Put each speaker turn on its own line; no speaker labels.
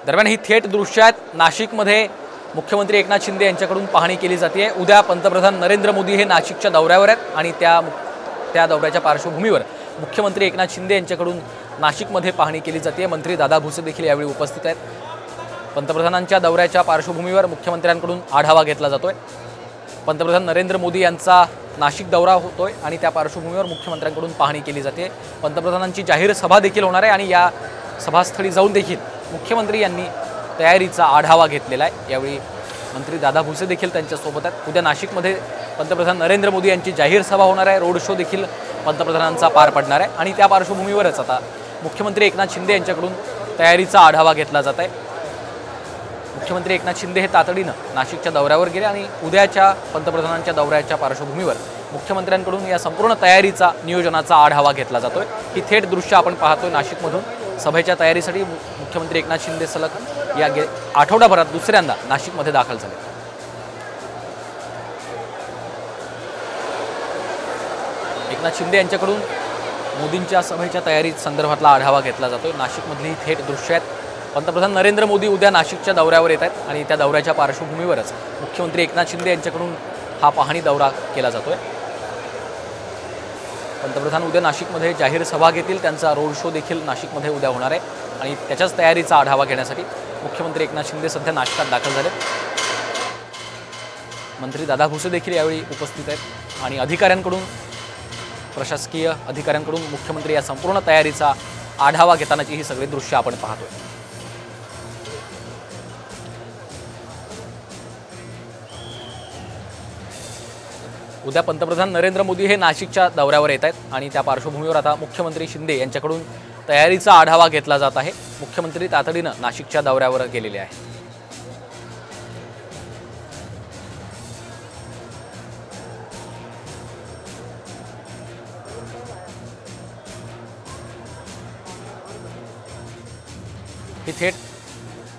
दरम्यान ही थेट दृश्य आहेत नाशिकमध्ये मुख्यमंत्री एकनाथ शिंदे यांच्याकडून पाहणी केली जाते। उद्या पंतप्रधान नरेंद्र मोदी हे नाशिकच्या दौऱ्यावर आहेत आणि त्या दौऱ्याच्या पार्श्वभूमीवर मुख्यमंत्री एकनाथ शिंदे यांच्याकडून नाशिकमध्ये पाहणी केली जाते। मंत्री दादा भुसे देखील यावेळी उपस्थित आहेत। पंतप्रधानांच्या दौऱ्याच्या पार्श्वभूमीवर मुख्यमंत्र्यांकडून आढावा घेतला जातोय। पंतप्रधान नरेंद्र मोदी यांचा नाशिक दौरा होतोय आणि त्या पार्श्वभूमीवर मुख्यमंत्र्यांकडून पाहणी केली जाते। पंतप्रधानांची जाहीर सभा देखील होणार आहे आणि या सभास्थळी जाऊन देखील मुख्यमंत्री यांनी तयारीचा आढावा घेतलेला आहे। यावेळी मंत्री दादा भुसे देखील त्यांच्यासोबत आहेत। उद्या नाशिकमध्ये पंतप्रधान नरेंद्र मोदी यांची जाहीर सभा होणार आहे। रोड शो देखील पंतप्रधानांचा पार पडणार आहे आणि त्या पार्श्वभूमीवरच आता मुख्यमंत्री एकनाथ शिंदे यांच्याकडून तयारीचा आढावा घेतला जात आहे। मुख्यमंत्री एकनाथ शिंदे हे तातडीनं नाशिकच्या दौऱ्यावर गेले आणि उद्याच्या पंतप्रधानांच्या दौऱ्याच्या पार्श्वभूमीवर मुख्यमंत्र्यांकडून या संपूर्ण तयारीचा नियोजनाचा आढावा घेतला जातोय। ही थेट दृश्य आपण पाहतोय नाशिकमधून। सभेच्या तयारीसाठी मुख्यमंत्री एकनाथ शिंदे सलग या आठवडाभरात दुसऱ्यांदा नाशिकमध्ये दाखल झाले। एकनाथ शिंदे यांच्याकडून मोदींच्या सभेच्या तयारी संदर्भातला आढावा घेतला जातोय। नाशिकमधली थेट दृश्य आहेत। पंतप्रधान नरेंद्र मोदी उद्या नाशिकच्या दौऱ्यावर येत आहेत आणि त्या दौऱ्याच्या पार्श्वभूमीवरच मुख्यमंत्री एकनाथ शिंदे यांच्याकडून हा पाहणी दौरा केला जातोय। पंतप्रधान उद्या नाशिकमध्ये जाहीर सभा घेतील। त्यांचा रोड शो देखील नाशिकमध्ये उद्या होणार आहे आणि त्याच्याच तयारीचा आढावा घेण्यासाठी मुख्यमंत्री एकनाथ शिंदे सध्या नाशिकात दाखल झाले। मंत्री दादा भुसे देखील यावेळी उपस्थित आहेत आणि अधिकाऱ्यांकडून प्रशासकीय अधिकाऱ्यांकडून मुख्यमंत्री या संपूर्ण तयारीचा आढावा घेतानाची ही सगळी दृश्य आपण पाहतोय। उद्या पंतप्रधान नरेंद्र मोदी हे नाशिकच्या दौऱ्यावर येत आहेत आणि त्या पार्श्वभूमीवर आता मुख्यमंत्री शिंदे यांच्याकडून तयारीचा आढावा घेतला जात आहे। मुख्यमंत्री तातडीनं नाशिकच्या दौऱ्यावर गेलेले आहेत। ही थेट